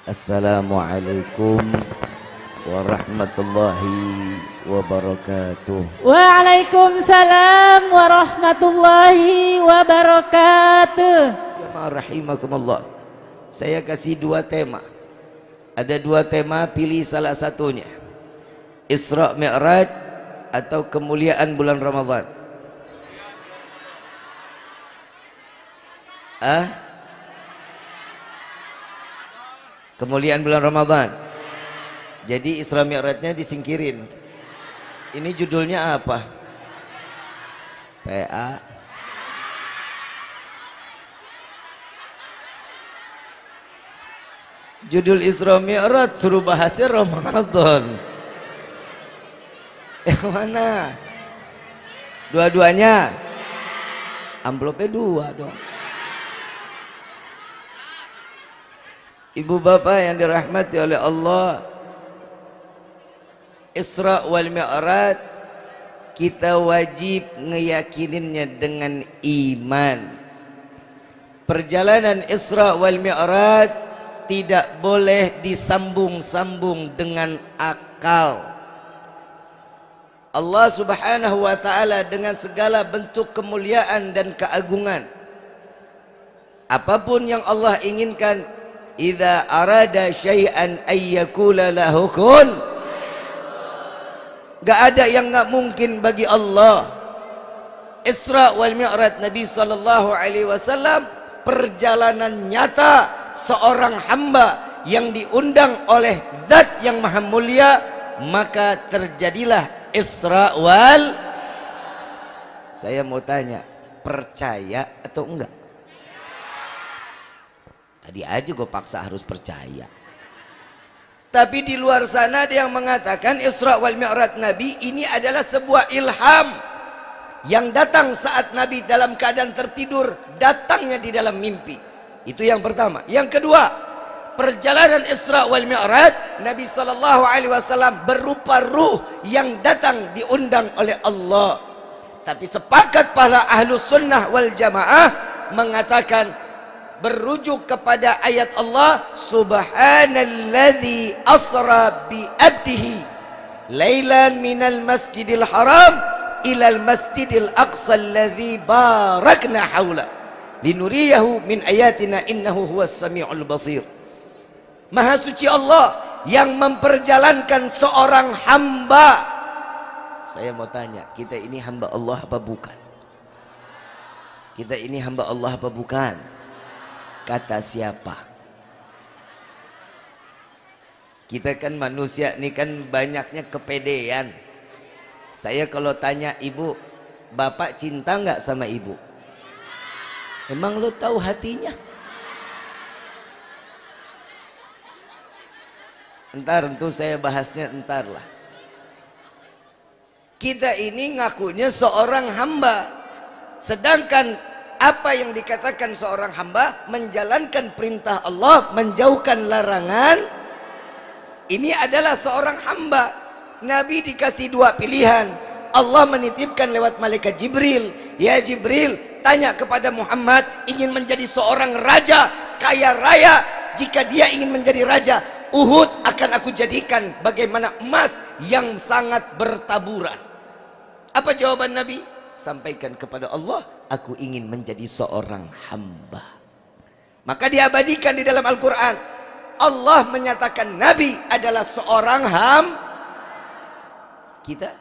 Assalamualaikum warahmatullahi wabarakatuh. Waalaikumsalam warahmatullahi wabarakatuh. Jamaah rahimakumullah. Saya kasih dua tema. Ada dua tema, pilih salah satunya. Isra Mi'raj atau kemuliaan bulan Ramadan. Kemuliaan bulan Ramadan. Jadi Isra Mi'rajnya disingkirin. Ini judulnya apa? PA. Judul Isra Mi'raj suruh bahasnya Ramadan. Yang mana? Dua-duanya. Amplopnya dua dong. Ibu bapak yang dirahmati oleh Allah, Isra wal Mi'raj kita wajib ngeyakininnya dengan iman. Perjalanan Isra wal Mi'raj tidak boleh disambung-sambung dengan akal. Allah Subhanahu wa ta'ala dengan segala bentuk kemuliaan dan keagungan, apapun yang Allah inginkan, idza arada syai'an ayyakula lahu kun, gak ada yang gak mungkin bagi Allah. Isra wal Mi'raj Nabi sallallahu alaihi wasallam perjalanan nyata seorang hamba yang diundang oleh Zat yang maha mulia, maka terjadilah Isra wal. Saya mau tanya, percaya atau enggak? Tadi aja gue paksa harus percaya. Tapi di luar sana ada yang mengatakan Isra wal Mi'raj Nabi ini adalah sebuah ilham yang datang saat Nabi dalam keadaan tertidur, datangnya di dalam mimpi. Itu yang pertama. Yang kedua, perjalanan Isra wal Mi'raj Nabi sallallahu alaihi wasallam berupa ruh yang datang diundang oleh Allah. Tapi sepakat para ahlus sunnah wal jamaah mengatakan, berujuk kepada ayat Allah, subhanalladzi asra bi abdihi lailan minal masjidil haram ilal masjidil aqsa alladzi barakna haula linuriyahu min ayatina innahu huwas samiul basir. Maha suci Allah yang memperjalankan seorang hamba. Saya mau tanya, kita ini hamba Allah apa bukan? Kita ini hamba Allah apa bukan? Kata siapa? Kita kan manusia ini kan banyaknya kepedean. Saya kalau tanya ibu, bapak cinta nggak sama ibu? Emang lo tahu hatinya? Entar untuk saya bahasnya entar lah. Kita ini ngakunya seorang hamba, sedangkan apa yang dikatakan seorang hamba, menjalankan perintah Allah, menjauhkan larangan, ini adalah seorang hamba. Nabi dikasih dua pilihan. Allah menitipkan lewat malaikat Jibril, ya Jibril, tanya kepada Muhammad, ingin menjadi seorang raja kaya raya. Jika dia ingin menjadi raja, Uhud akan aku jadikan bagaimana emas yang sangat bertaburan. Apa jawaban Nabi? Sampaikan kepada Allah, aku ingin menjadi seorang hamba. Maka diabadikan di dalam Al-Quran, Allah menyatakan Nabi adalah seorang kita.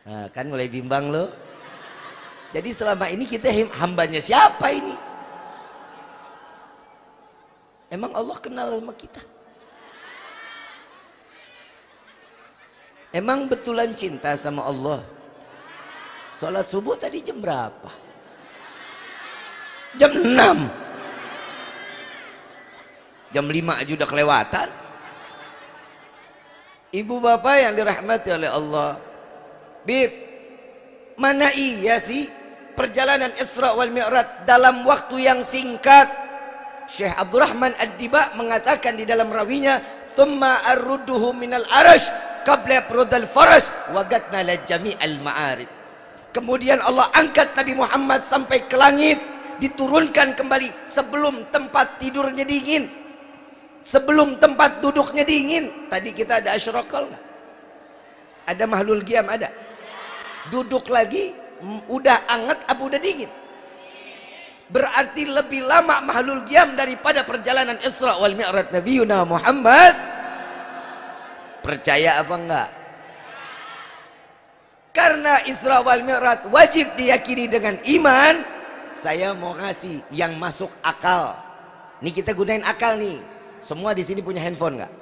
Nah, kan mulai bimbang loh. Jadi selama ini kita hambanya siapa ini? Emang Allah kenal sama kita? Emang betulan cinta sama Allah? Salat subuh tadi jam berapa? Jam 6. Jam 5 aja udah kelewatan. Ibu bapak yang dirahmati oleh Allah, Bib, mana iya sih perjalanan Isra wal Mi'raj dalam waktu yang singkat? Syekh Abdurrahman Ad-Diba mengatakan di dalam rawinya, thumma arruduhu minal arash qabla prudal farash wagatna la jami'al ma'arib. Kemudian Allah angkat Nabi Muhammad sampai ke langit diturunkan kembali sebelum tempat tidurnya dingin, sebelum tempat duduknya dingin. Tadi kita ada asyraqal nggak? Ada mahlul qiyam, ada. Duduk lagi udah anget apa udah dingin? Berarti lebih lama mahlul qiyam daripada perjalanan Isra wal Mi'raj Nabiyuna Muhammad. Percaya apa enggak? Karena Isra wal Mi'raj wajib diyakini dengan iman. Saya mau ngasih yang masuk akal. Nih kita gunain akal nih. Semua di sini punya handphone enggak?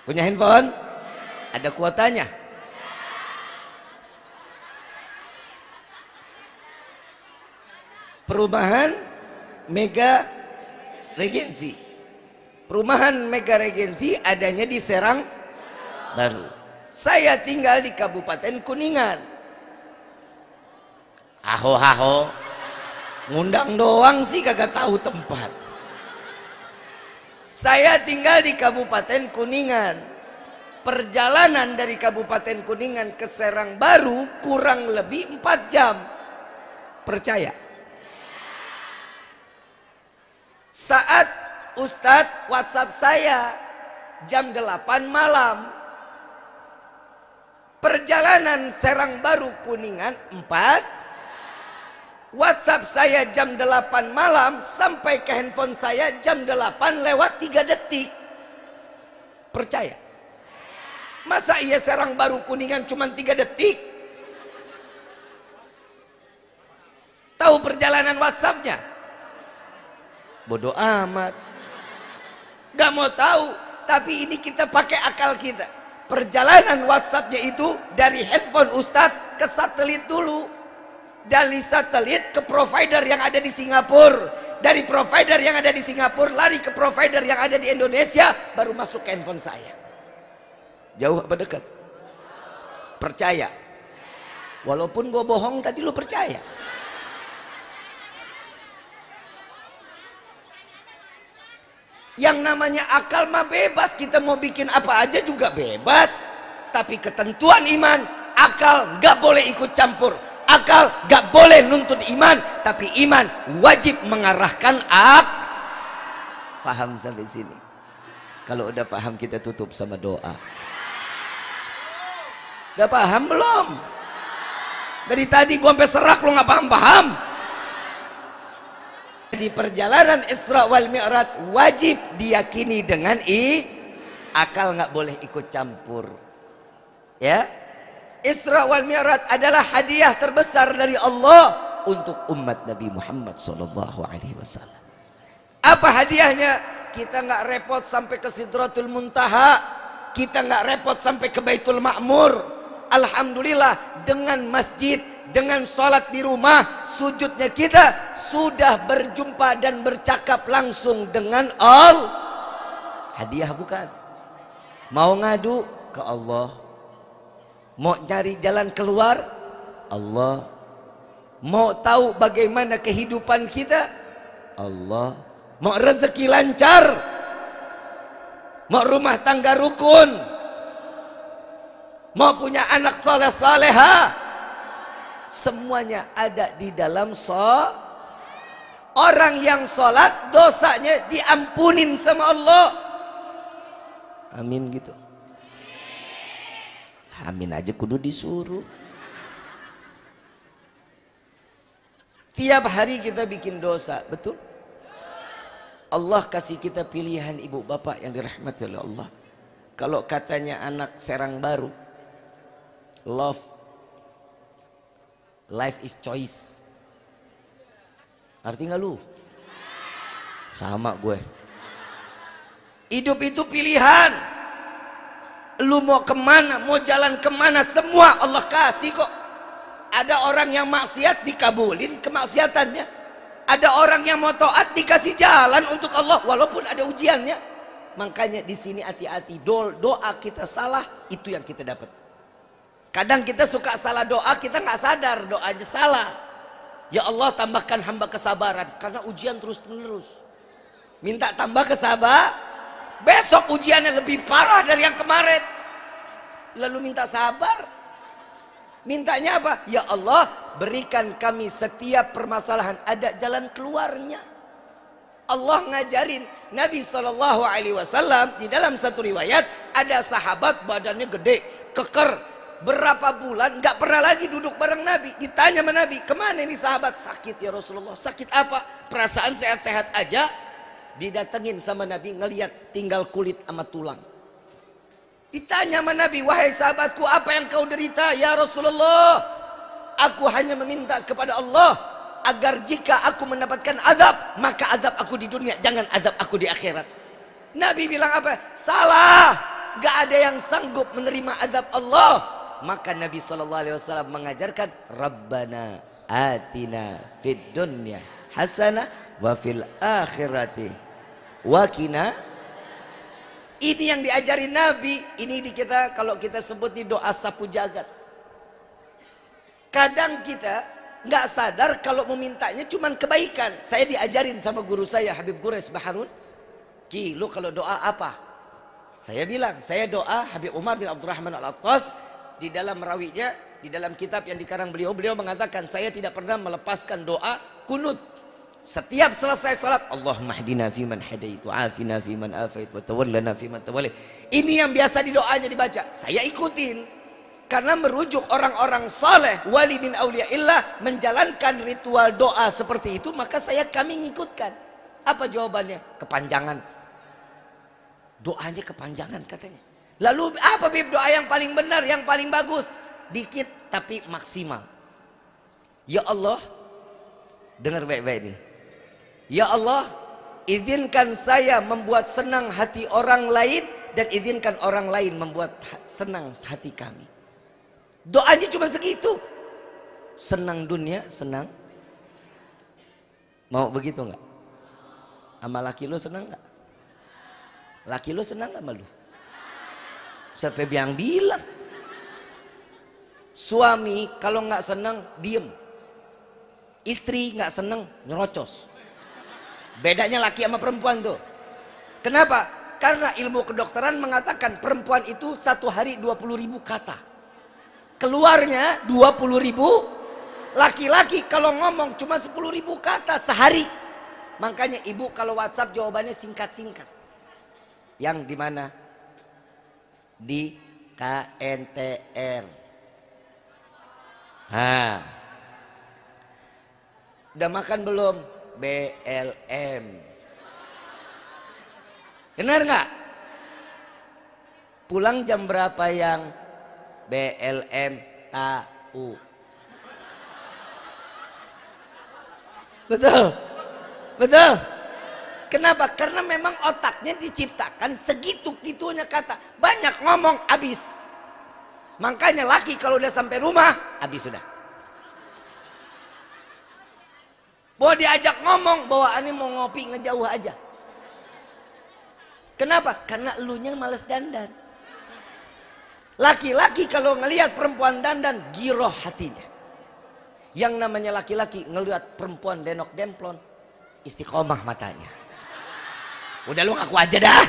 Punya handphone? Ada kuotanya? Perumahan Mega Regency. Perumahan Mega Regency adanya di Serang Baru. Saya tinggal di Kabupaten Kuningan. Aho-aho, ngundang doang sih kagak tahu tempat. Saya tinggal di Kabupaten Kuningan. Perjalanan dari Kabupaten Kuningan ke Serang Baru kurang lebih 4 jam. Percaya? Saat Ustadz WhatsApp saya jam 8 malam, perjalanan Serang Baru Kuningan 4, WhatsApp saya jam 8 malam sampai ke handphone saya jam 8 lewat 3 detik. Percaya? Masa iya Serang Baru Kuningan cuma 3 detik? Tahu perjalanan WhatsAppnya? Bodoh amat. Gak mau tahu. Tapi ini kita pakai akal kita. Perjalanan WhatsAppnya itu dari handphone Ustadz ke satelit dulu. Dari satelit ke provider yang ada di Singapura. Dari provider yang ada di Singapura lari ke provider yang ada di Indonesia, baru masuk ke handphone saya. Jauh apa dekat? Percaya? Walaupun gue bohong tadi, lu percaya? Yang namanya akal mah bebas, kita mau bikin apa aja juga bebas. Tapi ketentuan iman, akal gak boleh ikut campur. Akal gak boleh nuntut iman, tapi iman wajib mengarahkan Paham sampai sini? Kalau udah paham kita tutup sama doa. Udah paham belum? Dari tadi gua sampai serak lu gak paham-paham. Di perjalanan Isra wal Mi'raj wajib diyakini dengan akal, nggak boleh ikut campur. Ya, Isra wal Mi'raj adalah hadiah terbesar dari Allah untuk umat Nabi Muhammad SAW. Apa hadiahnya? Kita nggak repot sampai ke Sidratul Muntaha, kita nggak repot sampai ke Baitul Ma'mur. Alhamdulillah, dengan masjid, dengan sholat di rumah, sujudnya kita sudah berjumpa dan bercakap langsung dengan Allah. Hadiah bukan? Mau ngadu ke Allah, mau cari jalan keluar Allah, mau tahu bagaimana kehidupan kita Allah, mau rezeki lancar, mau rumah tangga rukun, mau punya anak soleh soleha, semuanya ada di dalam orang yang sholat dosanya diampunin sama Allah. Amin gitu. Amin aja kudu disuruh. Tiap hari kita bikin dosa, betul? Allah kasih kita pilihan ibu bapak yang dirahmati oleh Allah. Kalau katanya anak Serang Baru, life is choice. Arti nggak lu? Sama gue. Hidup itu pilihan. Lu mau kemana, mau jalan kemana, semua Allah kasih kok. Ada orang yang maksiat dikabulin kemaksiatannya. Ada orang yang mau taat dikasih jalan untuk Allah walaupun ada ujiannya. Makanya di sini hati-hati. Doa kita salah, itu yang kita dapat. Kadang kita suka salah doa, kita nggak sadar doanya salah. Ya Allah, tambahkan hamba kesabaran karena ujian terus menerus. Minta tambah kesabaran, besok ujiannya lebih parah dari yang kemarin. Lalu minta sabar. Mintanya apa? Ya Allah, berikan kami setiap permasalahan ada jalan keluarnya. Allah ngajarin Nabi SAW di dalam satu riwayat, ada sahabat badannya gede, keker, berapa bulan nggak pernah lagi duduk bareng Nabi. Ditanya sama Nabi, kemana ini sahabat? Sakit ya Rasulullah. Sakit apa? Perasaan sehat-sehat aja. Didatengin sama Nabi, ngeliat tinggal kulit sama tulang. Ditanya sama Nabi, wahai sahabatku, apa yang kau derita? Ya Rasulullah, aku hanya meminta kepada Allah agar jika aku mendapatkan azab, maka azab aku di dunia, jangan azab aku di akhirat. Nabi bilang apa? Salah, gak ada yang sanggup menerima azab Allah. Maka Nabi SAW mengajarkan, Rabbana atina fid dunya hasanah wa fil akhirati wa qina. Ini yang diajarin Nabi. Ini di kita, kalau kita sebut di doa sapu jagat. Kadang kita nggak sadar kalau memintanya cuman kebaikan. Saya diajarin sama guru saya Habib Gures Baharun, Ki, lu kalau doa apa? Saya bilang, saya doa Habib Umar bin Abdurrahman Al-Attas. Di dalam rawinya, di dalam kitab yang dikarang beliau mengatakan, saya tidak pernah melepaskan doa kunut. Setiap selesai salat, Allahumma hdina fiman hadait wa afina fiman afait wa tawallana fiman tawallait. Ini yang biasa di doanya dibaca. Saya ikutin. Karena merujuk orang-orang saleh, wali bin auliyaillah menjalankan ritual doa seperti itu, maka kami ngikutkan. Apa jawabannya? Kepanjangan. Doanya kepanjangan katanya. Lalu apa Bib doa yang paling benar, yang paling bagus? Dikit tapi maksimal. Ya Allah, dengar baik-baik nih. Ya Allah, izinkan saya membuat senang hati orang lain dan izinkan orang lain membuat senang hati kami. Doanya cuma segitu. Senang dunia, senang. Mau begitu enggak? Sama laki lu senang enggak? Laki lu senang enggak sama lu? Siapa yang bilang? Suami kalau nggak senang diem. Istri nggak senang nyerocos. Bedanya laki sama perempuan tuh. Kenapa? Karena ilmu kedokteran mengatakan perempuan itu satu hari 20.000 kata. Keluarnya 20.000. Laki-laki kalau ngomong cuma 10.000 kata sehari. Makanya ibu kalau WhatsApp jawabannya singkat-singkat. Yang di mana? Di KNTR. Udah makan belum? BLM. Benar nggak? Pulang jam berapa yang BLM tahu? Betul? Betul? Kenapa? Karena memang otaknya diciptakan segitu-gitunya kata. Banyak ngomong habis. Makanya laki kalau udah sampai rumah habis sudah. Bahwa diajak ngomong, bawaannya mau ngopi ngejauh aja. Kenapa? Karena elunya males dandan. Laki-laki kalau ngelihat perempuan dandan giroh hatinya. Yang namanya laki-laki ngelihat perempuan denok demplon istiqomah matanya. Udah lu ngaku aja dah.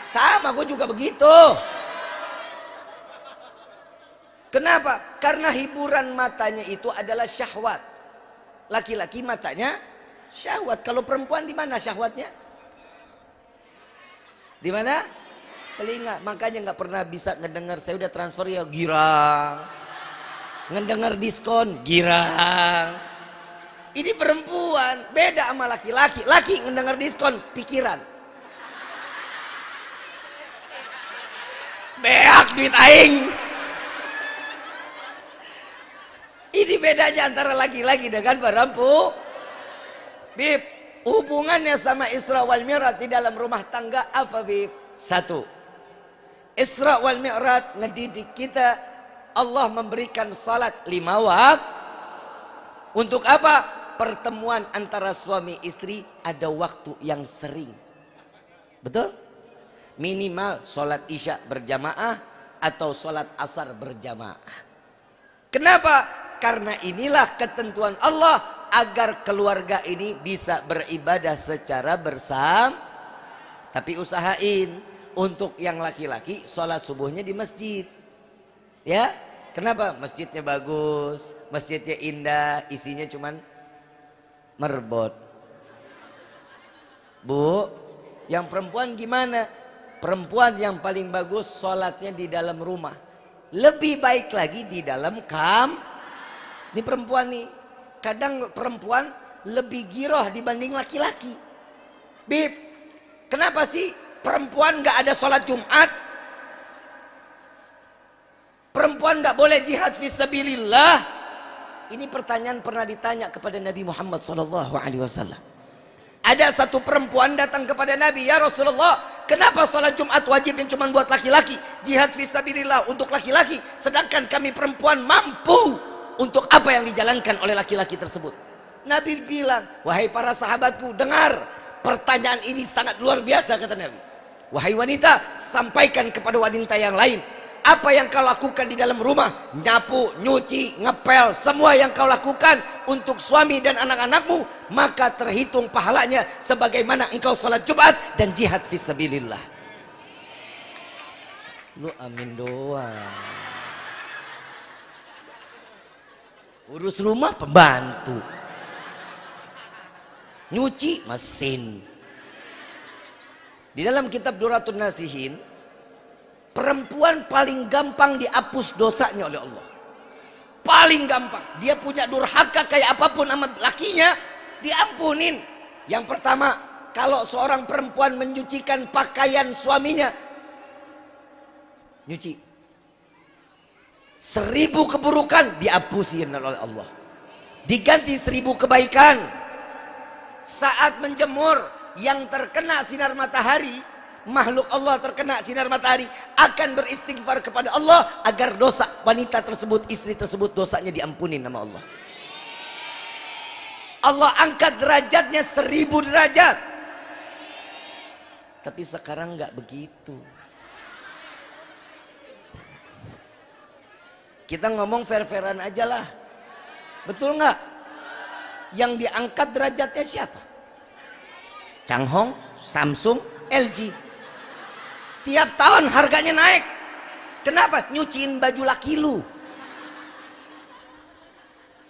Sama gue juga begitu. Kenapa? Karena hiburan matanya itu adalah syahwat. Laki-laki matanya syahwat. Kalau perempuan di mana syahwatnya? Di mana? Telinga. Makanya nggak pernah bisa ngedengar. Saya udah transfer ya girang. Ngedengar diskon girang. Ini perempuan beda sama laki-laki. Laki ngedengar diskon pikiran. Beak duit aing. Ini bedanya antara laki-laki dengan perempuan. Bib, hubungannya sama Isra wal Mi'raj di dalam rumah tangga apa Bib? Satu, Isra wal Mi'raj ngedidik kita. Allah memberikan salat 5 waktu. Untuk apa? Pertemuan antara suami istri ada waktu yang sering. Betul? Minimal sholat isya berjamaah atau sholat asar berjamaah. Kenapa? Karena inilah ketentuan Allah agar keluarga ini bisa beribadah secara bersama. Tapi usahain untuk yang laki-laki sholat subuhnya di masjid. Ya, Kenapa? Masjidnya bagus, masjidnya indah, isinya cuman merbot. Bu, yang perempuan gimana? Perempuan yang paling bagus sholatnya di dalam rumah. Lebih baik lagi di dalam Ini perempuan nih. Kadang perempuan lebih giroh dibanding laki-laki. Bib, kenapa sih perempuan gak ada sholat Jumat? Perempuan gak boleh jihad fisabilillah? Ini pertanyaan pernah ditanya kepada Nabi Muhammad SAW. Ada satu perempuan datang kepada Nabi, ya Rasulullah, kenapa sholat Jumat wajib yang cuma buat laki-laki, jihad fisabilillah untuk laki-laki, sedangkan kami perempuan mampu untuk apa yang dijalankan oleh laki-laki tersebut? Nabi bilang, wahai para sahabatku, dengar, pertanyaan ini sangat luar biasa, kata Nabi. Wahai wanita, sampaikan kepada wanita yang lain, apa yang kau lakukan di dalam rumah, nyapu, nyuci, ngepel, semua yang kau lakukan untuk suami dan anak-anakmu, maka terhitung pahalanya sebagaimana engkau salat Jumat dan jihad fisabilillah. Lu amin doang. Urus rumah pembantu, nyuci mesin. Di dalam kitab Duratun Nasihin, perempuan paling gampang dihapus dosanya oleh Allah. Paling gampang. Dia punya durhaka kayak apapun sama lakinya, diampunin. Yang pertama, kalau seorang perempuan menyucikan pakaian suaminya, nyuci, 1000 keburukan dihapusin oleh Allah, diganti 1000 kebaikan. Saat menjemur, yang terkena sinar matahari, makhluk Allah terkena sinar matahari akan beristighfar kepada Allah agar dosa wanita tersebut, istri tersebut, dosanya diampuni nama Allah. Allah angkat derajatnya 1000 derajat. Tapi sekarang nggak begitu. Kita ngomong fair-fairan aja lah, betul nggak? Yang diangkat derajatnya siapa? Changhong, Samsung, LG. Tiap tahun harganya naik. Kenapa? Nyuciin baju laki lu.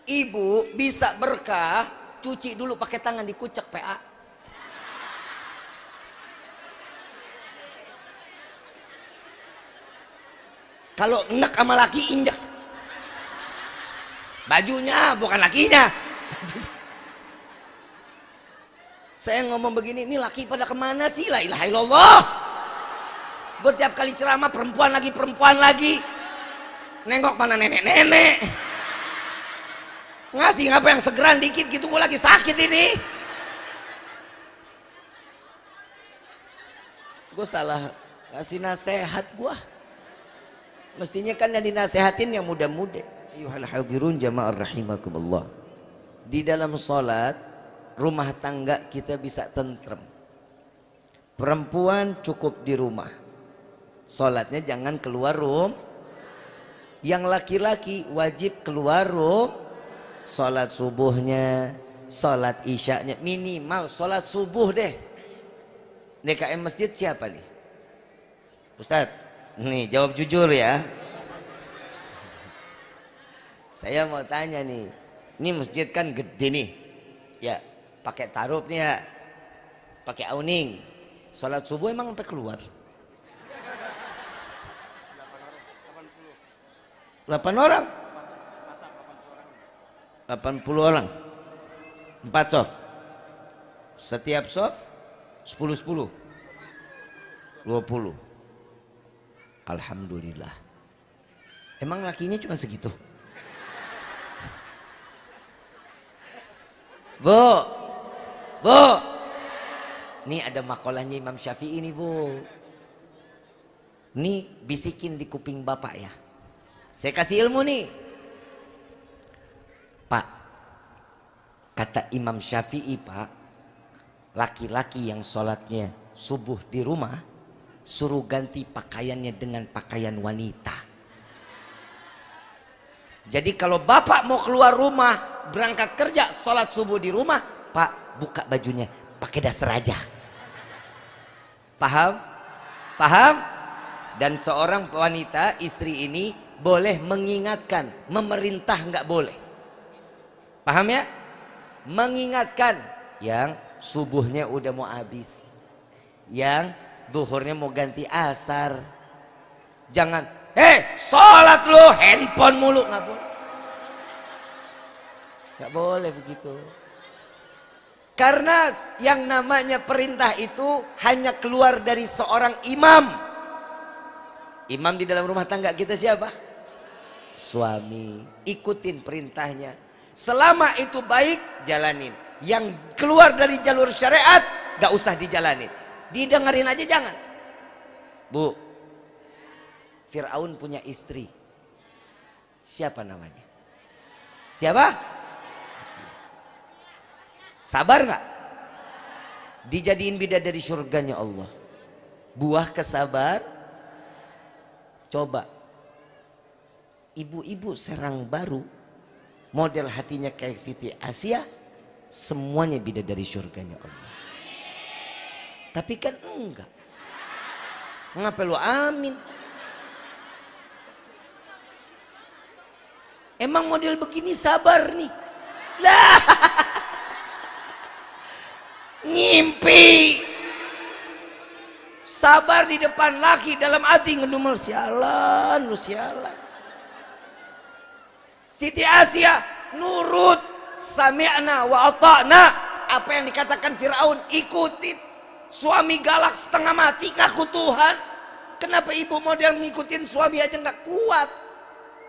Ibu bisa berkah, cuci dulu pakai tangan, dikucek PA. Kalau enek sama laki, injek bajunya, bukan lakinya. Saya ngomong begini, ini laki pada kemana sih? La ilaha illallah. Gue tiap kali ceramah perempuan lagi. Nengok mana nenek-nenek. Ngasih ngapa yang segeran dikit gitu, gue lagi sakit ini. Gue salah kasih nasihat gue. Mestinya kan yang dinasehatin yang muda-muda. Ayuhal hadirun jama'ar rahimakumullah. Di dalam sholat, rumah tangga kita bisa tentrem. Perempuan cukup di rumah, sholatnya jangan keluar rumah. Yang laki-laki wajib keluar rumah, sholat subuhnya, sholat isyaknya, minimal sholat subuh deh. DKM masjid siapa nih? Ustadz, nih jawab jujur ya. Saya mau tanya nih, ini masjid kan gede nih, ya pakai tarup nih ya, pakai awning, sholat subuh emang sampai keluar? 8 orang? 80 orang, 4 soft, setiap soft 10-10, 20. Alhamdulillah. Emang lakinya cuma segitu? Bu, ini ada makolahnya Imam Syafi'i ini bu. Ini bisikin di kuping bapak ya. Saya kasih ilmu nih. Pak, kata Imam Syafi'i pak, laki-laki yang sholatnya subuh di rumah, suruh ganti pakaiannya dengan pakaian wanita. Jadi kalau bapak mau keluar rumah, berangkat kerja, sholat subuh di rumah, pak buka bajunya, pakai daster aja. Paham? Paham? Dan seorang wanita, istri ini boleh mengingatkan, memerintah nggak boleh. Paham ya? Mengingatkan yang subuhnya udah mau habis, yang zuhurnya mau ganti asar. Jangan, sholat lu, handphone mulu, nggak boleh. Nggak boleh begitu. Karena yang namanya perintah itu hanya keluar dari seorang imam. Imam di dalam rumah tangga kita siapa? Suami. Ikutin perintahnya. Selama itu baik, jalanin. Yang keluar dari jalur syariat, gak usah dijalanin. Didengerin aja jangan. Bu, Fir'aun punya istri. Siapa namanya? Siapa? Sabar gak? Dijadiin bidadari surganya Allah. Buah kesabar. Coba. Ibu-ibu Serang Baru, model hatinya kayak Siti Asia, semuanya bidadari surganya Allah. Tapi kan enggak. Ngapa lu amin? Emang model begini sabar nih? Lah, ngimpi. Sabar di depan laki, dalam hati ngedumel, sialan lu sialan. Siti Asia nurut, sami'na wa ata'na. Apa yang dikatakan Fir'aun ikutin. Suami galak setengah mati, ngaku Tuhan. Kenapa ibu model ngikutin suami aja nggak kuat?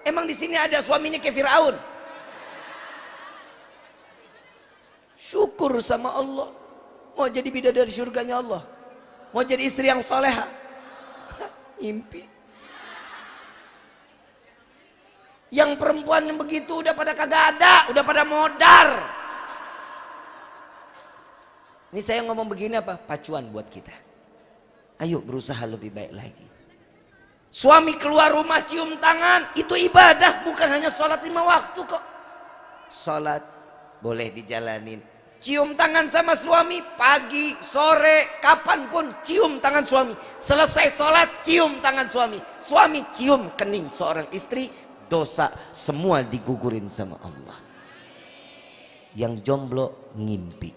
Emang di sini ada suaminya kayak Fir'aun? Syukur sama Allah. Mau jadi bidadari surganya Allah. Mau jadi istri yang soleha. Impi. Yang perempuan yang begitu udah pada kagak ada, udah pada modar. Ini saya ngomong begini apa? Pacuan buat kita. Ayo berusaha lebih baik lagi. Suami keluar rumah cium tangan, itu ibadah, bukan hanya sholat 5 waktu kok. Sholat boleh dijalanin. Cium tangan sama suami pagi, sore, kapanpun cium tangan suami. Selesai sholat cium tangan suami. Suami cium kening seorang istri, dosa semua digugurin sama Allah. Yang jomblo ngimpi.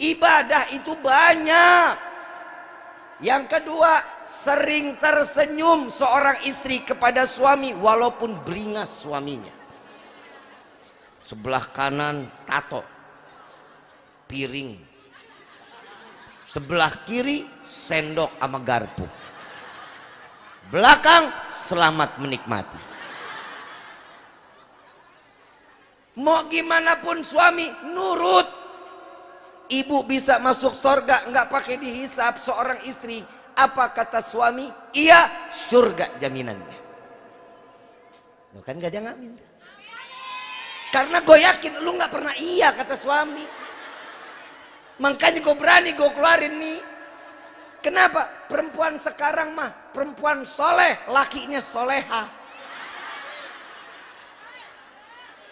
Ibadah itu banyak. Yang kedua, sering tersenyum seorang istri kepada suami walaupun beringas suaminya. Sebelah kanan tato, piring. Sebelah kiri sendok sama garpu. Belakang selamat menikmati. Mau gimana pun suami nurut. Ibu bisa masuk surga nggak pakai dihisap seorang istri. Apa kata suami? Iya, surga jaminannya. Lo kan gak ada ngamin. Karena gue yakin lu nggak pernah iya kata suami. Makanya gue berani gue keluarin nih. Kenapa? Perempuan sekarang mah perempuan soleh, lakinya soleha.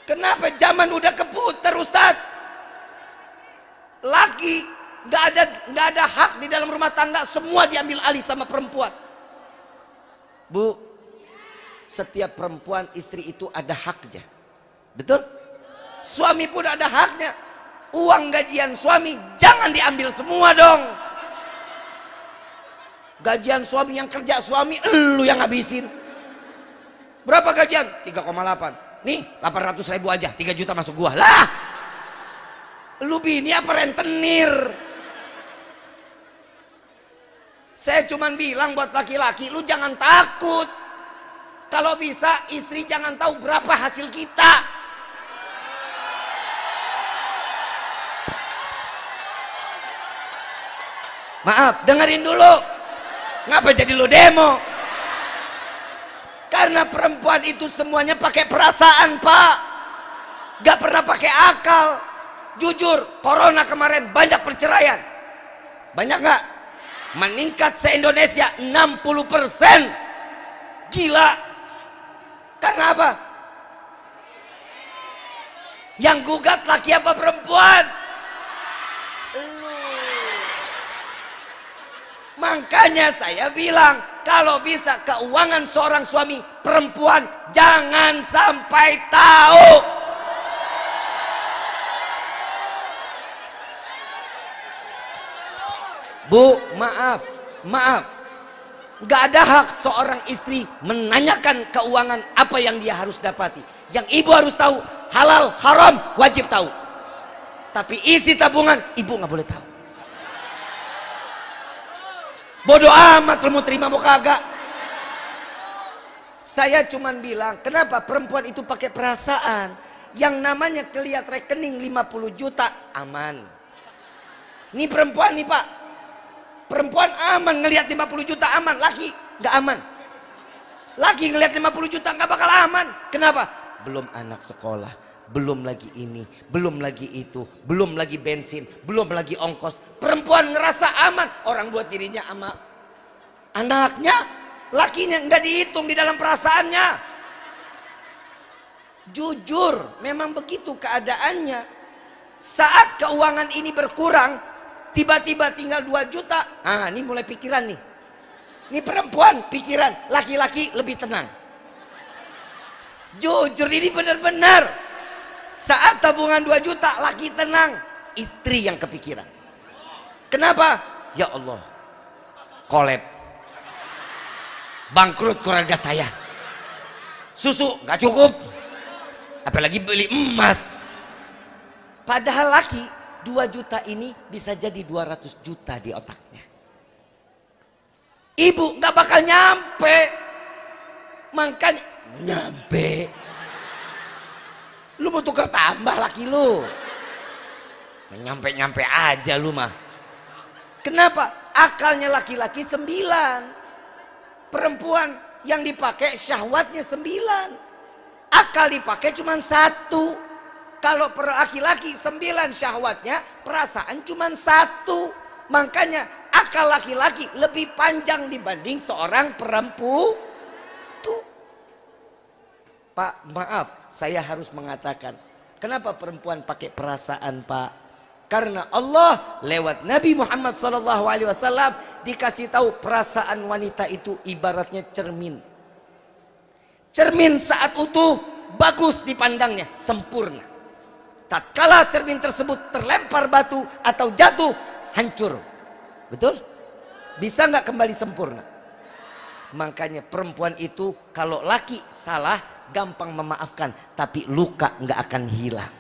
Kenapa zaman udah keputar Ustaz? Laki nggak ada hak di dalam rumah tangga, semua diambil alih sama perempuan. Bu, setiap perempuan istri itu ada haknya. Betul? Suami pun ada haknya. Uang gajian suami jangan diambil semua dong. Gajian suami yang kerja suami, lu yang ngabisin. Berapa gajian? 3,8. Nih 800.000 aja, 3 juta masuk gua. Lah, lu bini apa rentenir? Saya cuman bilang buat laki-laki, lu jangan takut. Kalau bisa istri jangan tahu berapa hasil kita. Maaf, dengerin dulu. Ngapa jadi lu demo? Karena perempuan itu semuanya pakai perasaan, Pak. Gak pernah pakai akal. Jujur, corona kemarin banyak perceraian. Banyak gak? Meningkat se-Indonesia 60%. Gila. Karena apa? Yang gugat laki apa perempuan? Makanya saya bilang, kalau bisa keuangan seorang suami perempuan jangan sampai tahu. Bu, maaf, gak ada hak seorang istri menanyakan keuangan apa yang dia harus dapati. Yang ibu harus tahu, halal, haram, wajib tahu. Tapi isi tabungan, ibu gak boleh tahu. Bodoh amat, lu mau terima mau kagak. Saya cuman bilang, kenapa perempuan itu pakai perasaan? Yang namanya kelihat rekening 50 juta, aman. Ini perempuan nih pak, perempuan aman ngelihat 50 juta aman, laki nggak aman. Laki ngelihat 50 juta nggak bakal aman. Kenapa? Belum anak sekolah, belum lagi ini, belum lagi itu, belum lagi bensin, belum lagi ongkos. Perempuan ngerasa aman, orang buat dirinya sama anaknya, lakinya nggak dihitung di dalam perasaannya. Jujur, memang begitu keadaannya. Saat keuangan ini berkurang, tiba-tiba tinggal 2 juta. Ah, ini mulai pikiran nih. Ini perempuan pikiran, laki-laki lebih tenang. Jujur, ini benar-benar. Saat tabungan 2 juta, laki tenang, istri yang kepikiran. Kenapa? Ya Allah, kolab, bangkrut keluarga saya. Susu gak cukup, apalagi beli emas. Padahal laki 2 juta ini bisa jadi 200 juta di otaknya. Ibu gak bakal nyampe. Makanya nyampe. Lu mau tuker tambah laki lu. Nyampe-nyampe aja lu mah. Kenapa? Akalnya laki-laki 9. Perempuan yang dipakai syahwatnya 9. Akal dipakai cuma 1. Kalau per laki-laki 9 syahwatnya, perasaan cuma 1. Makanya akal laki-laki lebih panjang dibanding seorang perempuan. Tuh. Pak, maaf, saya harus mengatakan, kenapa perempuan pakai perasaan, Pak? Karena Allah lewat Nabi Muhammad SAW dikasih tahu perasaan wanita itu ibaratnya cermin. Cermin saat utuh bagus dipandangnya, sempurna. Tatkala cermin tersebut terlempar batu atau jatuh, hancur. Betul? Bisa nggak kembali sempurna? Makanya perempuan itu kalau laki salah gampang memaafkan, tapi luka nggak akan hilang.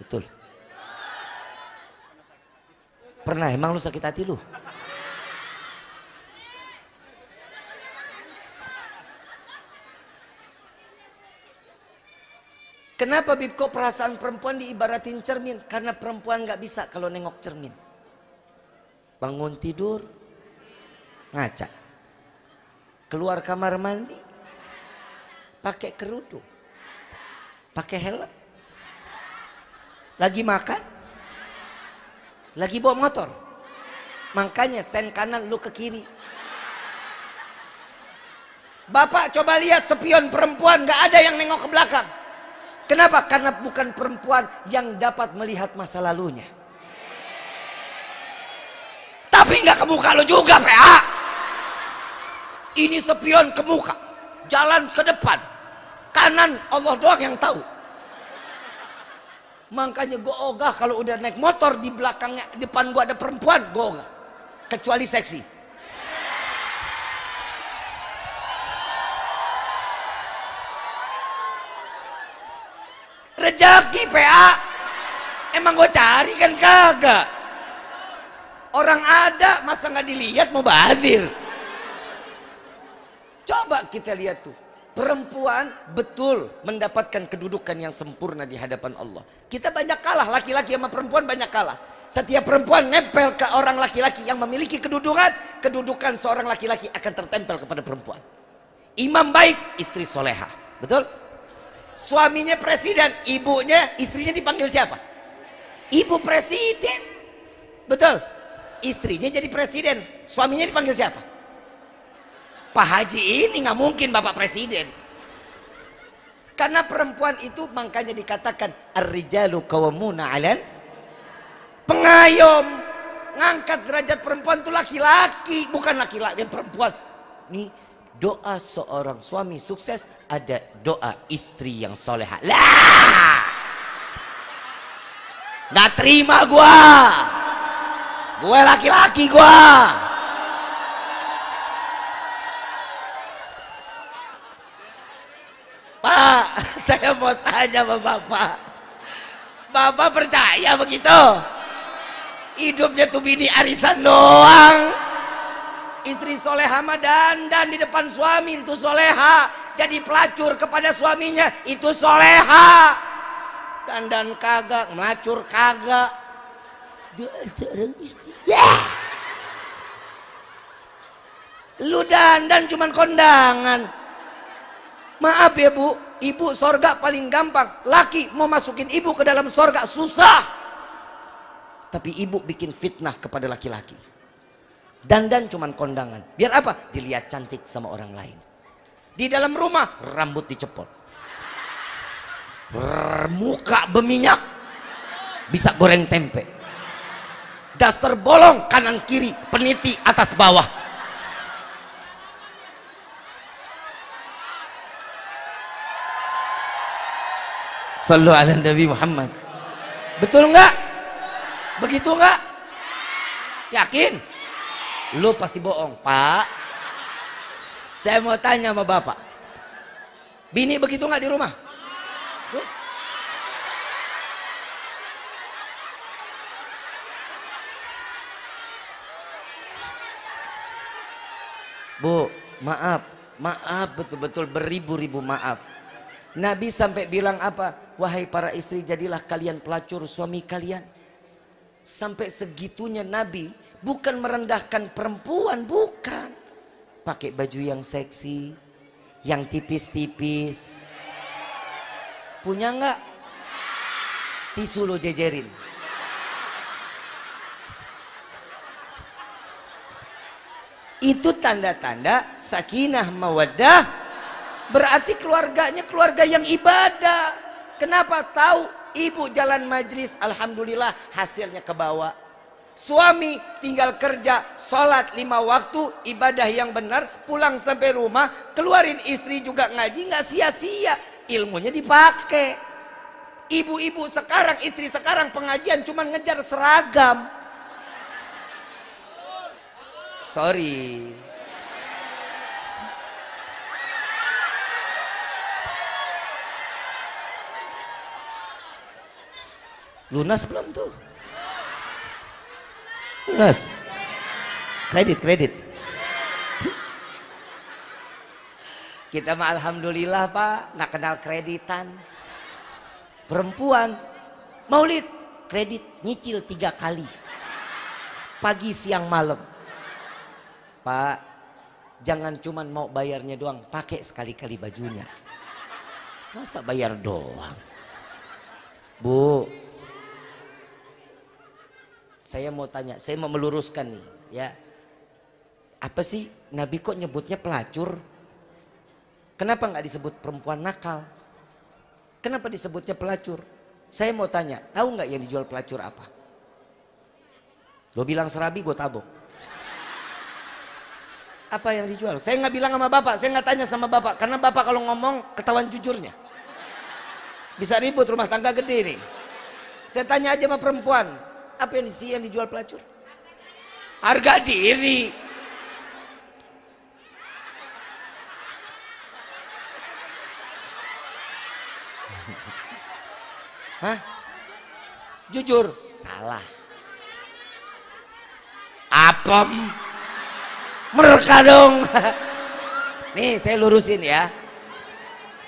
Betul? Pernah emang lu sakit hati lu? Kenapa Bib kok perasaan perempuan diibaratin cermin? Karena perempuan nggak bisa kalau nengok cermin. Bangun tidur, ngaca. Keluar kamar mandi, pakai kerudung, pakai helm. Lagi makan, lagi bawa motor. Makanya sen kanan lu ke kiri. Bapak coba lihat spion perempuan, nggak ada yang nengok ke belakang. Kenapa? Karena bukan perempuan yang dapat melihat masa lalunya. Tapi nggak ke muka lo juga, PA. Ini spion ke muka, jalan ke depan, kanan Allah doang yang tahu. Makanya gue ogah kalau udah naik motor di belakangnya, depan gue ada perempuan, gue ogah. Kecuali seksi. Rejeki PA. Emang gue cari kan kagak. Orang ada masa nggak dilihat mau bazir. Coba kita lihat tuh, perempuan betul mendapatkan kedudukan yang sempurna di hadapan Allah. Kita banyak kalah, laki-laki sama perempuan banyak kalah. Setiap perempuan nempel ke orang laki-laki yang memiliki kedudukan, kedudukan seorang laki-laki akan tertempel kepada perempuan. Imam baik, istri soleha, betul? Suaminya presiden, ibunya, istrinya dipanggil siapa? Ibu presiden, betul? Istrinya jadi presiden, suaminya dipanggil siapa? Pak Haji ini nggak mungkin bapak presiden. Karena perempuan itu makanya dikatakan ar-rijalu qawwamuna 'alan, pengayom. ngangkat derajat perempuan itu laki-laki, bukan laki-laki perempuan. Nih doa seorang suami sukses, ada doa istri yang solehah. Lah, nggak terima gua. Gue laki-laki gua. Pak, saya mau tanya sama Bapak. Bapak percaya begitu? Hidupnya tuh bini arisan doang. Istri soleha mah dandan di depan suami itu soleha. Jadi pelacur kepada suaminya itu soleha. Dandan kagak, melacur kagak. Dia seorang istri. Yeah. Lu dandan cuman kondangan. Maaf ya bu, ibu sorga paling gampang. Laki mau masukin ibu ke dalam sorga susah. Tapi ibu bikin fitnah kepada laki-laki. Dandan cuman kondangan. Biar apa? Dilihat cantik sama orang lain. Di dalam rumah rambut dicepot. Muka berminyak. Bisa goreng tempe. Daster bolong kanan kiri, peniti atas bawah. Sallu ala Nabi Muhammad. Betul nggak? Begitu nggak? Yakin? Lu pasti bohong, Pak. Saya mau tanya sama Bapak. Bini begitu nggak di rumah? Bu, maaf betul-betul beribu-ribu maaf. Nabi sampai bilang apa? Wahai para istri, jadilah kalian pelacur suami kalian. Sampai segitunya Nabi bukan merendahkan perempuan, bukan. Pakai baju yang seksi, yang tipis-tipis. Punya nggak? Tisu lo jejerin. Itu tanda-tanda sakinah mawaddah. Berarti keluarganya keluarga yang ibadah. Kenapa? Tahu ibu jalan majlis, alhamdulillah hasilnya kebawa. Suami tinggal kerja, sholat 5 waktu, ibadah yang benar, pulang sampai rumah, keluarin istri juga ngaji, nggak sia-sia, ilmunya dipakai. Ibu-ibu sekarang, istri sekarang pengajian cuman ngejar seragam. Sorry. Lunas belum tuh? Lunas. Kredit. Kita mah alhamdulillah Pak, nggak kenal kreditan. Perempuan maulid kredit nyicil 3 kali. Pagi, siang, malam. Pak, jangan cuman mau bayarnya doang, pakai sekali-kali bajunya. Masa bayar doang? Bu, saya mau tanya, saya mau meluruskan nih ya. Apa sih Nabi kok nyebutnya pelacur? Kenapa nggak disebut perempuan nakal? Kenapa disebutnya pelacur? Saya mau tanya, tahu nggak yang dijual pelacur apa? Lo bilang serabi, gue tabok. Apa yang dijual? Saya nggak bilang sama bapak, saya nggak tanya sama bapak, karena bapak kalau ngomong ketahuan jujurnya. Bisa ribut, rumah tangga gede nih. Saya tanya aja sama perempuan, apa yang dijual pelacur? Harga diri. Hah? Jujur? Salah. Apem? Mereka dong. Nih saya lurusin ya.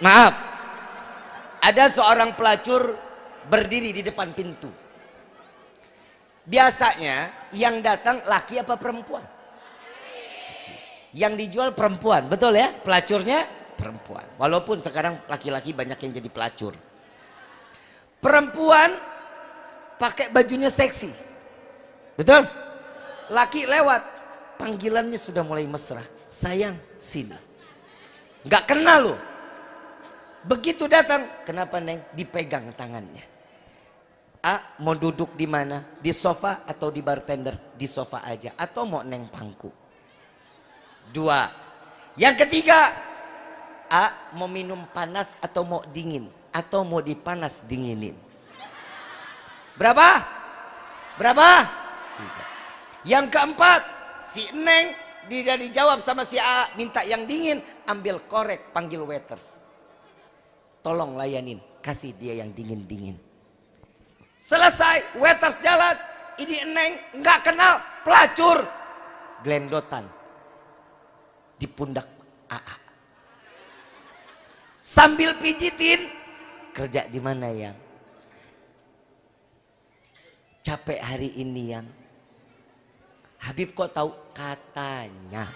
Maaf. Ada seorang pelacur berdiri di depan pintu. Biasanya yang datang laki apa perempuan? Yang dijual perempuan, betul ya? Pelacurnya perempuan. Walaupun sekarang laki-laki banyak yang jadi pelacur. Perempuan pakai bajunya seksi. Betul? Laki lewat, panggilannya sudah mulai mesra. Sayang, sini. Nggak kenal loh. Begitu datang, kenapa Neng? Dipegang tangannya. A, mau duduk di mana? Di sofa atau di bartender? Di sofa aja. Atau mau neng pangku? 2. Yang ketiga, A, mau minum panas atau mau dingin? Atau mau dipanas dinginin? Berapa? Berapa? 3. Yang keempat, si Neng dia dijawab sama si A, minta yang dingin, ambil korek, panggil waiters. Tolong layanin, kasih dia yang dingin-dingin. Selesai, waiters jalan, ini Neng nggak kenal, pelacur, glendotan di pundak AA. Sambil pijitin, kerja di mana yang? Capek hari ini yang. Habib kok tahu? Katanya.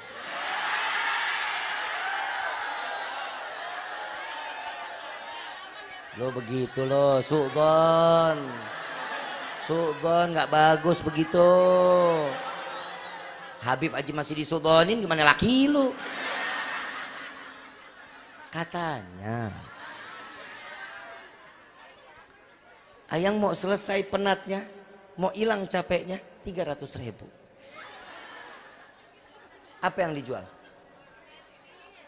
Lo begitu lo, Sugon. Sugon nggak bagus begitu. Habib aja masih disugonin, gimana laki lu? Katanya. Ayang mau selesai penatnya, mau hilang capeknya, 300.000. Apa yang dijual?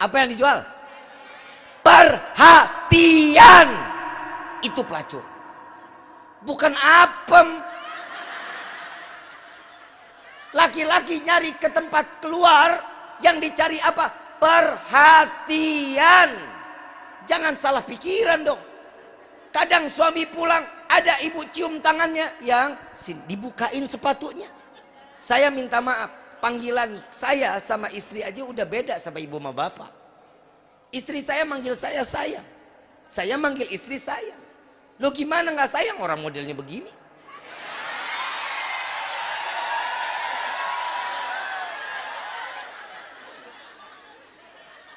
Apa yang dijual? Perhatian. Itu pelacur. Bukan apem. Laki-laki nyari ke tempat keluar, yang dicari apa? Perhatian. Jangan salah pikiran dong. Kadang suami pulang, ada ibu cium tangannya, yang dibukain sepatunya. Saya minta maaf, panggilan saya sama istri aja udah beda sama ibu sama bapak. Istri saya manggil saya sayang, saya manggil istri saya. Lo gimana nggak sayang orang modelnya begini?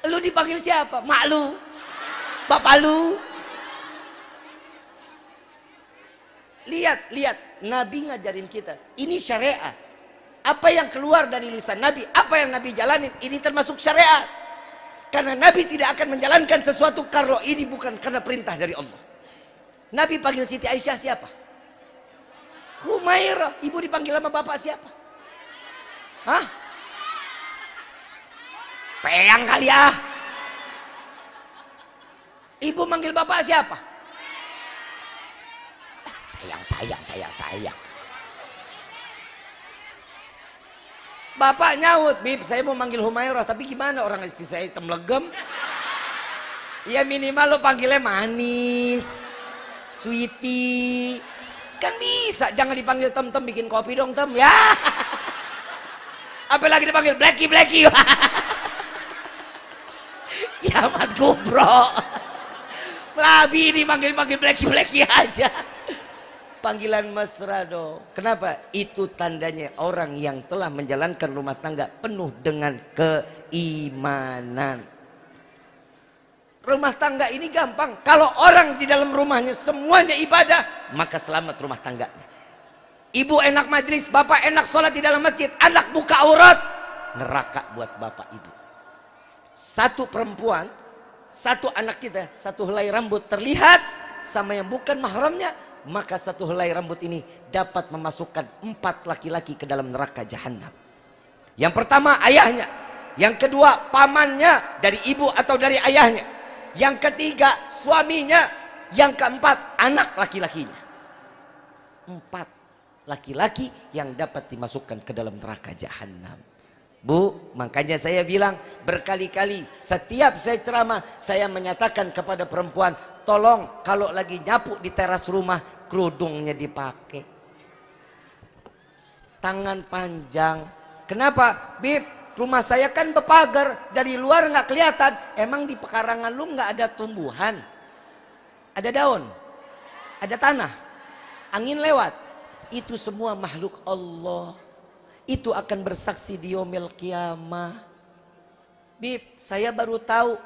Lu dipanggil siapa? Mak lu? Bapak lu? Lihat, lihat. Nabi ngajarin kita. Ini syariat. Apa yang keluar dari lisan Nabi, apa yang Nabi jalanin, ini termasuk syariat. Karena Nabi tidak akan menjalankan sesuatu kalau ini bukan karena perintah dari Allah. Nabi panggil Siti Aisyah siapa? Humairah. Ibu dipanggil sama bapak siapa? Hah? Peyang kali ya. Ibu manggil bapak siapa? Sayang. Bapak nyaut, Bib, saya mau manggil Humairah, tapi gimana orang istri saya hitam legem? Ya minimal lo panggilnya manis, sweetie. Kan bisa, jangan dipanggil tem-tem, bikin kopi dong tem, ya. Apalagi dipanggil Blacky. Kiamat kubro. Labi ini manggil-manggil Blacky aja. Panggilan mesra dong. Kenapa? Itu tandanya orang yang telah menjalankan rumah tangga penuh dengan keimanan. Rumah tangga ini gampang. Kalau orang di dalam rumahnya semuanya ibadah, maka selamat rumah tangganya. Ibu enak majlis, bapak enak sholat di dalam masjid, anak buka aurat, neraka buat bapak ibu. Satu perempuan, satu anak kita, satu helai rambut terlihat sama yang bukan mahramnya, maka satu helai rambut ini dapat memasukkan 4 laki-laki ke dalam neraka jahanam. Yang pertama ayahnya, yang kedua pamannya dari ibu atau dari ayahnya, yang ketiga suaminya, yang keempat anak laki-lakinya. 4 laki-laki yang dapat dimasukkan ke dalam neraka jahanam. Bu, makanya saya bilang berkali-kali setiap saya ceramah, saya menyatakan kepada perempuan, tolong kalau lagi nyapu di teras rumah, kerudungnya dipakai, tangan panjang. Kenapa? Bib, rumah saya kan bepagar, dari luar nggak kelihatan. Emang di pekarangan lu nggak ada tumbuhan, ada daun, ada tanah, angin lewat. Itu semua makhluk Allah. Itu akan bersaksi di yaumil qiyamah. Bib, saya baru tahu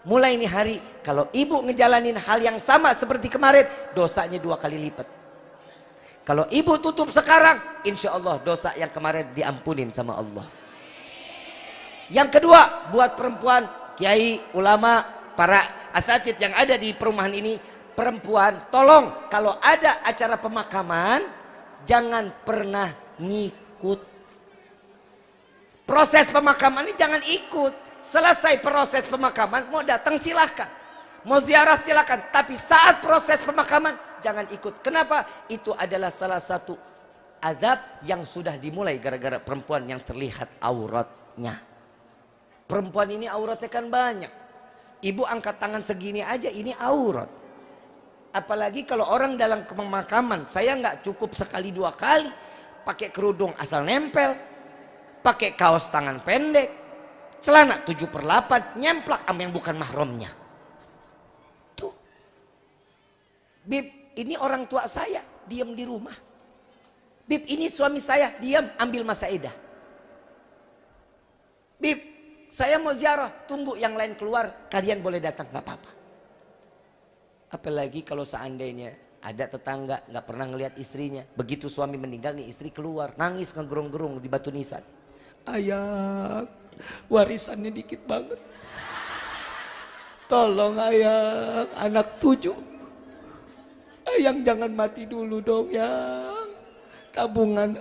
mulai ini hari, kalau ibu ngejalanin hal yang sama seperti kemarin, dosanya 2 kali lipat. Kalau ibu tutup sekarang, insya Allah dosa yang kemarin diampunin sama Allah. Yang kedua, buat perempuan, kiai, ulama, para asatid yang ada di perumahan ini, perempuan, tolong kalau ada acara pemakaman jangan pernah ngikut. Proses pemakaman ini jangan ikut. Selesai proses pemakaman mau datang silahkan, mau ziarah silahkan, tapi saat proses pemakaman jangan ikut. Kenapa? Itu adalah salah satu azab yang sudah dimulai gara-gara perempuan yang terlihat auratnya. Perempuan ini auratnya kan banyak. Ibu angkat tangan segini aja ini aurat. Apalagi kalau orang dalam pemakaman, saya nggak cukup sekali dua kali pakai kerudung asal nempel, pakai kaos tangan pendek, celana 7/8 nyemplak sama yang bukan mahramnya. Tuh, Bib, ini orang tua saya diam di rumah. Bib, ini suami saya diam ambil masaidah. Bib, saya mau ziarah, tunggu yang lain keluar, kalian boleh datang, nggak apa-apa. Apalagi kalau seandainya ada tetangga nggak pernah ngelihat istrinya, begitu suami meninggal nih istri keluar, nangis ngegerung-gerung di batu nisan. Ayah, warisannya dikit banget. Tolong ayang, anak 7. Ayang jangan mati dulu dong yang. Tabungan,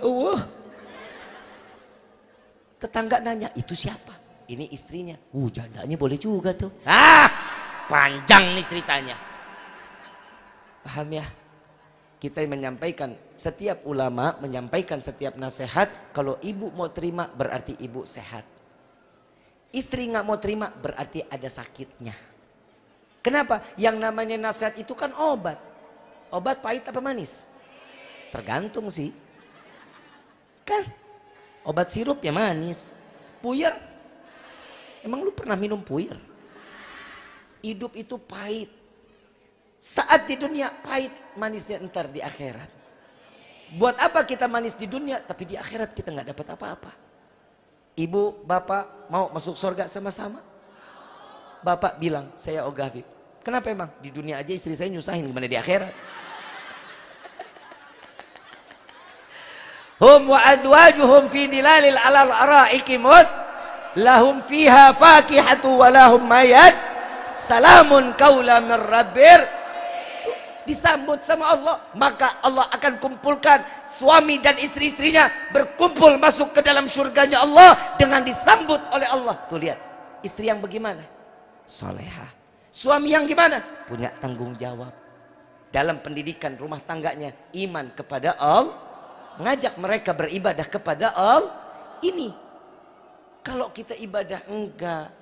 Tetangga nanya, itu siapa? Ini istrinya. Jandanya boleh juga tuh. Panjang nih ceritanya. Paham ya? Kita menyampaikan, setiap ulama menyampaikan setiap nasihat. Kalau ibu mau terima berarti ibu sehat. Istri nggak mau terima berarti ada sakitnya. Kenapa? Yang namanya nasihat itu kan obat. Obat pahit apa manis? Tergantung sih. Kan? Obat sirup ya manis. Puyer. Emang lu pernah minum puyer? Hidup itu pahit. Saat di dunia pahit, manisnya entar di akhirat. Buat apa kita manis di dunia tapi di akhirat kita nggak dapat apa-apa? Ibu, bapak mau masuk surga sama-sama? Bapak bilang, saya ogah Bib. Kenapa emang? Di dunia aja istri saya nyusahin, gimana di akhirat? Hum wa azwajuhum fi dilalil alal araiki mut. Lahum fiha fakihatu wa lahum mayat. Salamun qawlan min rabbir. Disambut sama Allah, maka Allah akan kumpulkan suami dan istri-istrinya berkumpul masuk ke dalam surganya Allah dengan disambut oleh Allah. Tuh lihat, istri yang bagaimana? Solehah. Suami yang gimana? Punya tanggung jawab dalam pendidikan rumah tangganya, iman kepada Allah, ngajak mereka beribadah kepada Allah. Ini kalau kita ibadah enggak.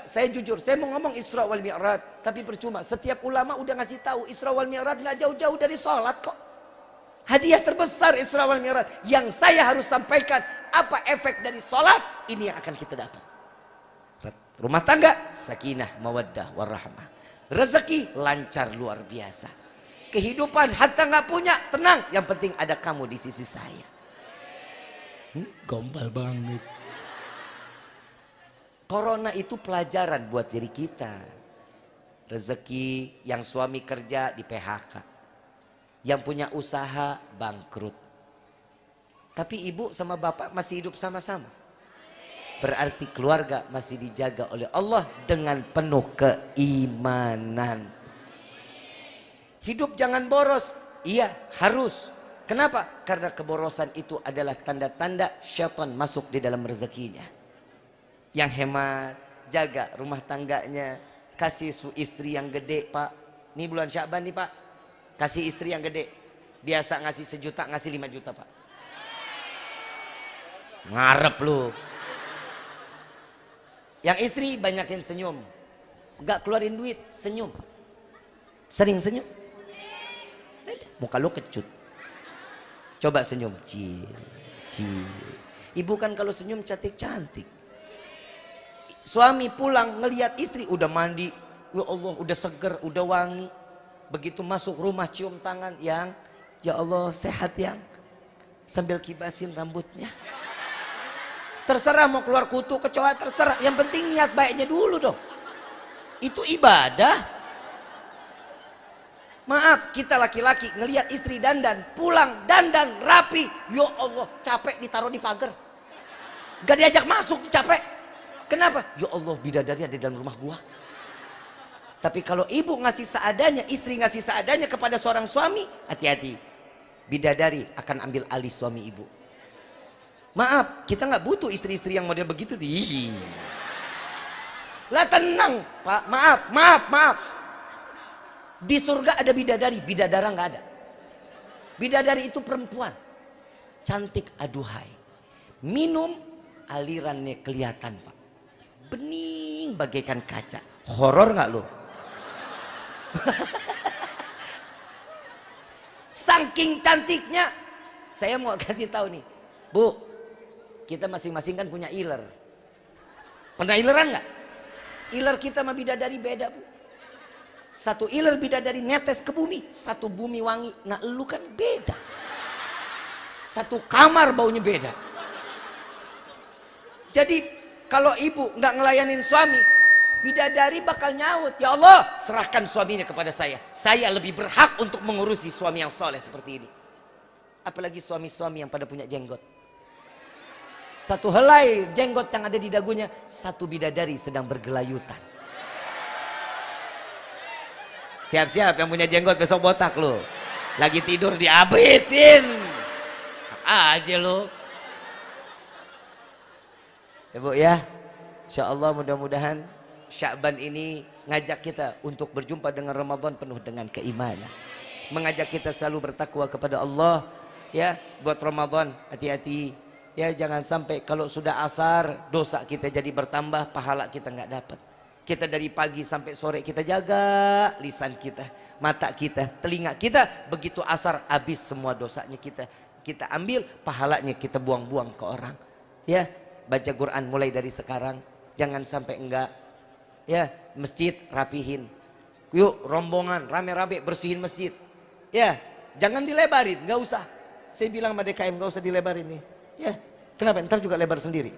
Saya jujur, saya mau ngomong Isra wal Mi'raj, tapi percuma. Setiap ulama udah ngasih tahu Isra wal Mi'raj nggak jauh-jauh dari sholat kok. Hadiah terbesar Isra wal Mi'raj. Yang saya harus sampaikan, apa efek dari sholat? Ini yang akan kita dapat. Rumah tangga, sakinah, mawaddah, warahmah. Rezeki lancar luar biasa. Kehidupan harta nggak punya, tenang. Yang penting ada kamu di sisi saya. Gombal banget. Corona itu pelajaran buat diri kita. Rezeki, yang suami kerja di PHK, yang punya usaha bangkrut. Tapi ibu sama bapak masih hidup sama-sama. Berarti keluarga masih dijaga oleh Allah dengan penuh keimanan. Hidup jangan boros. Iya, harus. Kenapa? Karena keborosan itu adalah tanda-tanda syaitan masuk di dalam rezekinya. Yang hemat, jaga rumah tangganya, kasih istri yang gede pak. Ini bulan Sya'ban nih pak, kasih istri yang gede. Biasa ngasih 1 juta, ngasih 5 juta pak. Ngarep lu. Yang istri banyakin senyum, gak keluarin duit, senyum. Sering senyum. Muka lu kecut. Coba senyum. Ibu kan kalau senyum cantik-cantik. Suami pulang ngelihat istri udah mandi, ya Allah udah seger, udah wangi. Begitu masuk rumah cium tangan, yang ya Allah sehat yang, sambil kibasin rambutnya. Terserah mau keluar kutu kecoa, terserah. Yang penting niat baiknya dulu dong. Itu ibadah. Maaf, kita laki-laki ngelihat istri dandan, pulang dandan rapi, ya Allah capek ditaruh di pagar. Gak diajak masuk, capek. Kenapa? Ya Allah bidadari ada di dalam rumah gua. Tapi kalau ibu ngasih seadanya, istri ngasih seadanya kepada seorang suami, hati-hati. Bidadari akan ambil alih suami ibu. Maaf, kita nggak butuh istri-istri yang model begitu. Lah tenang, Pak. Maaf. Di surga ada bidadari, bidadara nggak ada. Bidadari itu perempuan, cantik aduhai. Minum, alirannya kelihatan, Pak. Bening bagaikan kaca. Horor nggak lo? Saking cantiknya, saya mau kasih tahu nih, Bu, kita masing-masing kan punya iler. Pernah ileran nggak? Iler kita sama bidadari beda, Bu. Satu iler bidadari netes ke bumi, satu bumi wangi. Nah, lu kan beda. Satu kamar baunya beda. Jadi kalau ibu nggak ngelayanin suami, bidadari bakal nyaut, ya Allah, serahkan suaminya kepada saya. Saya lebih berhak untuk mengurusi suami yang soleh seperti ini. Apalagi suami-suami yang pada punya jenggot. Satu helai jenggot yang ada di dagunya, satu bidadari sedang bergelayutan. Siap-siap yang punya jenggot besok botak lo. Lagi tidur dihabisin. Aja lo. Ya Bu ya, insya Allah mudah-mudahan Sya'ban ini ngajak kita untuk berjumpa dengan Ramadan penuh dengan keimanan. Mengajak kita selalu bertakwa kepada Allah. Ya, buat Ramadan hati-hati. Ya, jangan sampai kalau sudah asar dosa kita jadi bertambah, pahala kita nggak dapat. Kita dari pagi sampai sore kita jaga lisan kita, mata kita, telinga kita. Begitu asar habis semua dosanya kita ambil, pahalanya kita buang-buang ke orang. Ya, baca Quran mulai dari sekarang, jangan sampai enggak. Ya, masjid rapihin. Yuk rombongan rame-rame bersihin masjid. Ya, jangan dilebarin, nggak usah. Saya bilang sama DKM nggak usah dilebarin nih. Ya, kenapa? Ntar juga lebar sendiri.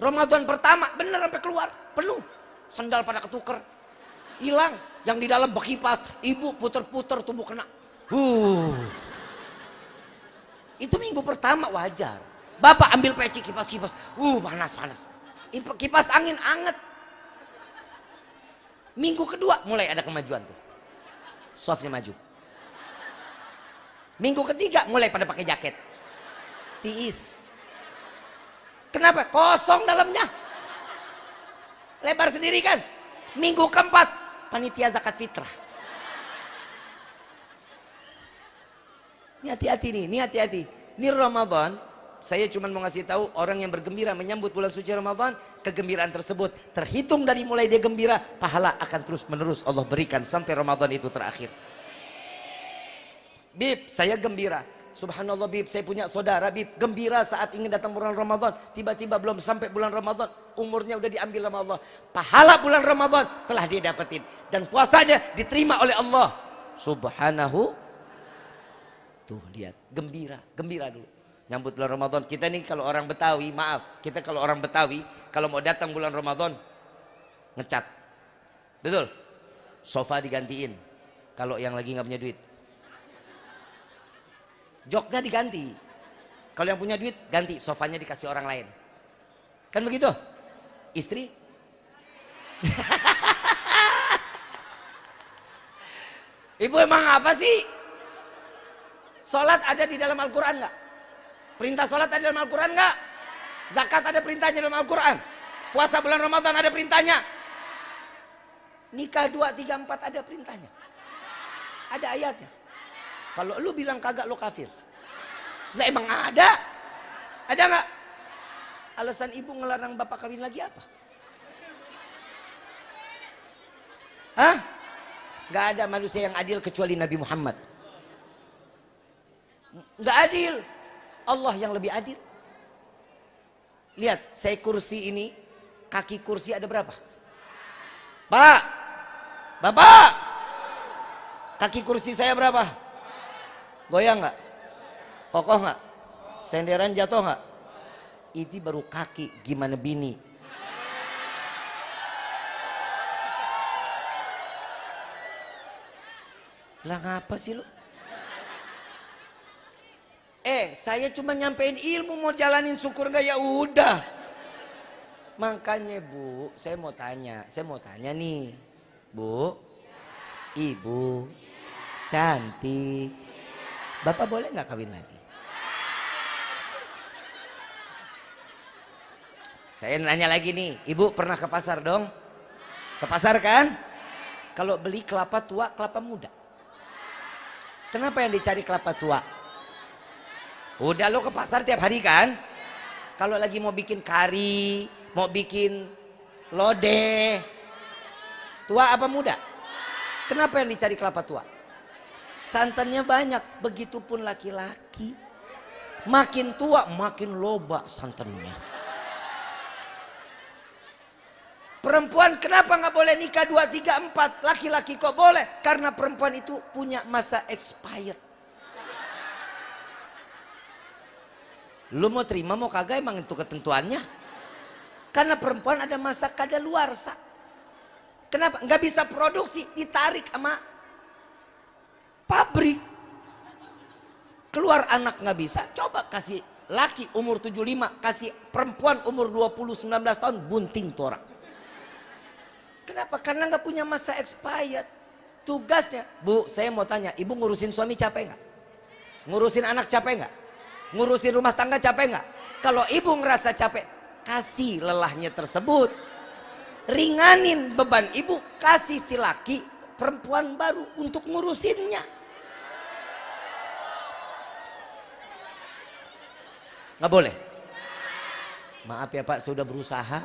Ramadan pertama bener sampai keluar penuh, sendal pada ketuker, hilang. Yang di dalam berkipas, ibu puter-puter tubuh kena. Itu minggu pertama wajar. Bapak ambil peci kipas-kipas, panas. Kipas angin anget. Minggu kedua mulai ada kemajuan tuh, softnya maju. Minggu ketiga mulai pada pakai jaket, tiis. Kenapa? Kosong dalamnya, lebar sendiri kan. Minggu keempat panitia zakat fitrah. Ini hati-hati nih, ini hati-hati. Ini Ramadan, saya cuma mau ngasih tahu orang yang bergembira menyambut bulan suci Ramadan, kegembiraan tersebut terhitung dari mulai dia gembira, pahala akan terus menerus Allah berikan sampai Ramadan itu terakhir. Bib, saya gembira. Subhanallah Bib, saya punya saudara Bib, gembira saat ingin datang bulan Ramadan, tiba-tiba belum sampai bulan Ramadan, umurnya udah diambil sama Allah. Pahala bulan Ramadan telah dia dapetin, dan puasanya diterima oleh Allah Subhanahu. Tuh lihat, gembira dulu nyambut bulan Ramadan. Kita nih kalau orang Betawi, maaf, kita kalau orang Betawi kalau mau datang bulan Ramadan ngecat, betul, sofa digantiin kalau yang lagi nggak punya duit. Joknya diganti. Kalau yang punya duit ganti, sofanya dikasih orang lain. Kan begitu? Istri? Ibu emang apa sih? Sholat ada di dalam Al-Quran nggak? Perintah sholat ada di dalam Al-Quran nggak? Zakat ada perintahnya dalam Al-Quran. Puasa bulan Ramadan ada perintahnya. Nikah 2, 3, 4 ada perintahnya. Ada ayatnya. Kalau lu bilang kagak, lu kafir. Lah emang ada? Ada nggak? Alasan ibu ngelarang bapak kawin lagi apa? Hah? Nggak ada manusia yang adil kecuali Nabi Muhammad. Nggak adil. Allah yang lebih adil. Lihat, saya kursi ini, kaki kursi ada berapa? Pak, Bapak, kaki kursi saya berapa? Goyang nggak? Kokoh nggak? Senderan jatuh nggak? Ini baru kaki, gimana bini? Lah ngapa sih lu? Saya cuma nyampein ilmu, mau jalanin syukur nggak ya udah. Makanya Bu, saya mau tanya nih, Bu, Ibu, cantik, Bapak boleh nggak kawin lagi? Saya nanya lagi nih, Ibu pernah ke pasar dong? Ke pasar kan? Kalau beli kelapa tua, kelapa muda. Kenapa yang dicari kelapa tua? Udah lo ke pasar tiap hari kan? Kalau lagi mau bikin kari, mau bikin lodeh, tua apa muda? Kenapa yang dicari kelapa tua? Santannya banyak, begitupun laki-laki. Makin tua makin loba santannya. Perempuan kenapa nggak boleh nikah 2, 3, 4? Laki-laki kok boleh? Karena perempuan itu punya masa expired. Lu mau terima mau kagak emang itu ketentuannya. Karena perempuan ada masa kadaluarsa. Kenapa? Nggak bisa produksi, ditarik sama pabrik. Keluar anak nggak bisa, coba kasih laki umur 75, kasih perempuan umur 20, 19 tahun, bunting tuh orang. Kenapa? Karena nggak punya masa expired. Tugasnya, Bu, saya mau tanya, Ibu ngurusin suami capek nggak? Ngurusin anak capek nggak? Ngurusin rumah tangga capek nggak? Kalau Ibu ngerasa capek, kasih lelahnya tersebut. Ringanin beban Ibu, kasih si laki perempuan baru untuk ngurusinnya. Nggak boleh? Maaf ya Pak, saya udah berusaha.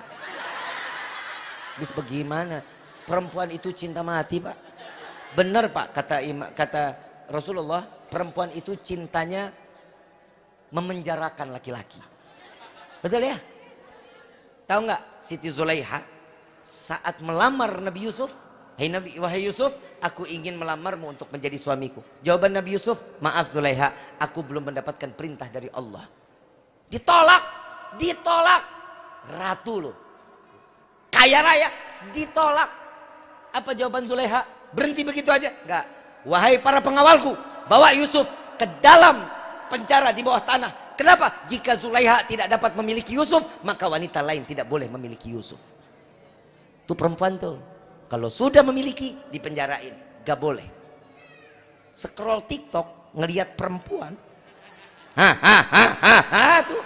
Bis bagaimana? Perempuan itu cinta mati Pak. Benar Pak, kata Rasulullah, perempuan itu cintanya memenjarakan laki-laki. Betul ya? Tahu nggak Siti Zulaiha saat melamar Nabi Yusuf? Wahai Yusuf, aku ingin melamarmu untuk menjadi suamiku. Jawaban Nabi Yusuf, maaf Zulaiha, aku belum mendapatkan perintah dari Allah. Ditolak. Ratu loh. Kaya raya, ditolak. Apa jawaban Zulaiha? Berhenti begitu aja? Enggak. Wahai para pengawalku, bawa Yusuf ke dalam penjara di bawah tanah. Kenapa? Jika Zulaiha tidak dapat memiliki Yusuf, maka wanita lain tidak boleh memiliki Yusuf. Itu perempuan tuh. Kalau sudah memiliki, dipenjarain. Gak boleh. Scroll TikTok, ngelihat perempuan. Tuh.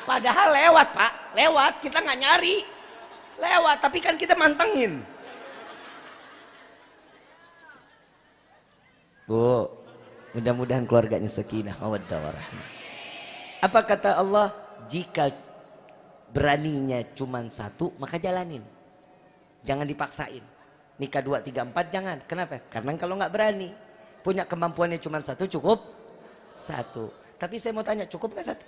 Padahal lewat Pak. Lewat, kita nggak nyari. Lewat, tapi kan kita mantengin. Bu, mudah-mudahan keluarganya sakinah mawaddah warahmah. Apa kata Allah? Jika beraninya cuma satu, maka jalanin. Jangan dipaksain. Nikah 2, 3, 4 jangan. Kenapa? Karena kalau nggak berani, punya kemampuannya cuma satu, cukup satu. Tapi saya mau tanya, cukup nggak satu?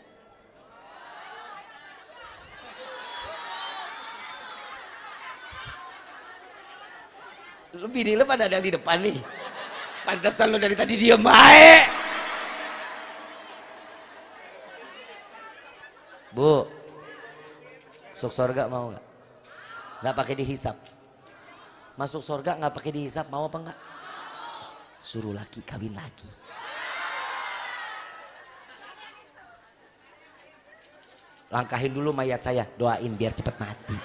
Lebih di depan ada di depan nih. Pantesan lo dari tadi diem baik. Bu, masuk surga mau nggak? Nggak pakai dihisap. Masuk surga nggak pakai dihisap, mau apa nggak? Suruh laki kawin lagi. Langkahin dulu mayat saya, doain biar cepat mati.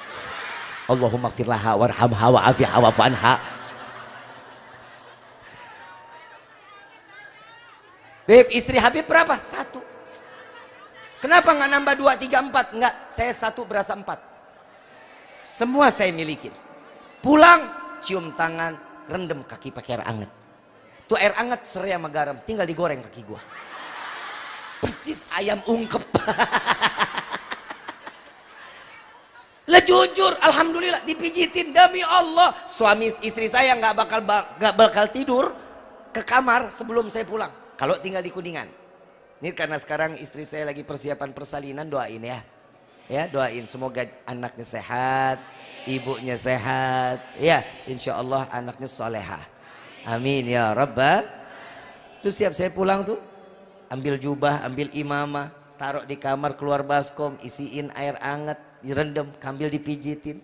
Allahumma firlaha warhamha wa'afiha wa'fanha. Beb, istri Habib berapa? 1. Kenapa nggak nambah 2, 3, 4? Enggak, saya 1 berasa 4. Semua saya milikin. Pulang, cium tangan, rendam kaki pakai air anget. Tuh air anget serai sama garam, tinggal digoreng kaki gua. Percis ayam ungkep. Lah jujur, alhamdulillah dipijitin demi Allah. Suami istri saya nggak bakal tidur ke kamar sebelum saya pulang. Kalau tinggal di Kuningan. Ini karena sekarang istri saya lagi persiapan persalinan, doain ya. Ya, doain semoga anaknya sehat, ibunya sehat. Ya, insya Allah anaknya solehah. Amin ya Rabbal. Terus siap saya pulang tuh, ambil jubah, ambil imamah, taruh di kamar, keluar baskom, isiin air anget, direndam, sambil dipijitin.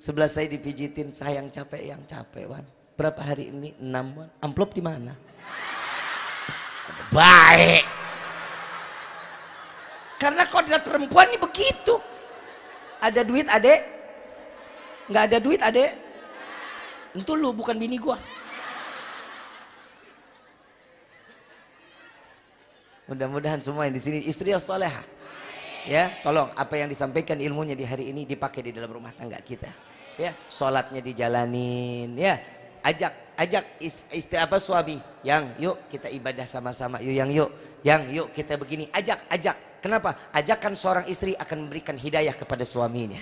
Sebelah saya dipijitin, sayang capek, yang capek Wan. Berapa hari ini? 6 Wan. Amplop di mana? Baik. Karena kodrat perempuan ini begitu. Ada duit adek? Nggak ada duit adek? Itu lu bukan bini gua. Mudah-mudahan semua yang di sini istri yang salehah. Ya, tolong apa yang disampaikan ilmunya di hari ini dipakai di dalam rumah tangga kita. Ya, sholatnya dijalanin. Ya, ajak istri apa suami, yang yuk kita ibadah sama-sama. Yang yuk kita begini. Ajak. Kenapa? Ajakan seorang istri akan memberikan hidayah kepada suaminya.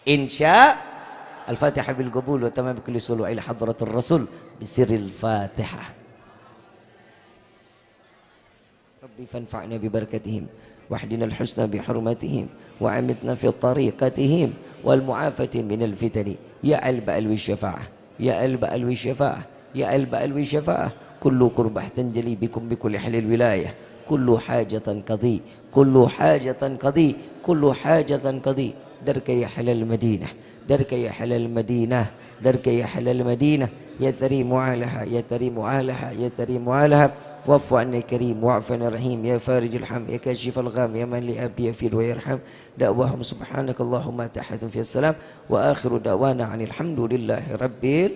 Insya Al-Fatihah bil qabul wa tamam kulli sulu ila hadratur rasul bisirril Fatihah. Rabbi fanfa'na bi barakatihim wahdina al-husna bi hurmatihim wa amitna fi tariqatihim wal mu'afati min al-fitani ya alba al-syafa'ah ya alba al-syafa'ah ya alba al-syafa'ah kullu qurbah tanjali bikum bi kulli halil wilayah kullu hajatan qadi kullu hajatan qadi darka ya halal madinah درك يا حلال المدينة درك يا حلال المدينة يا تريم علها يا تريم علها يا تريم علها واعف عنا كريم واعف عنا رحيم يا فارج الحم يا كاشف الغام يا من لأبي يغفر ويرحم دعواهم سبحانك اللهم تحية في السلام وآخر دعوانا عن الحمد لله رب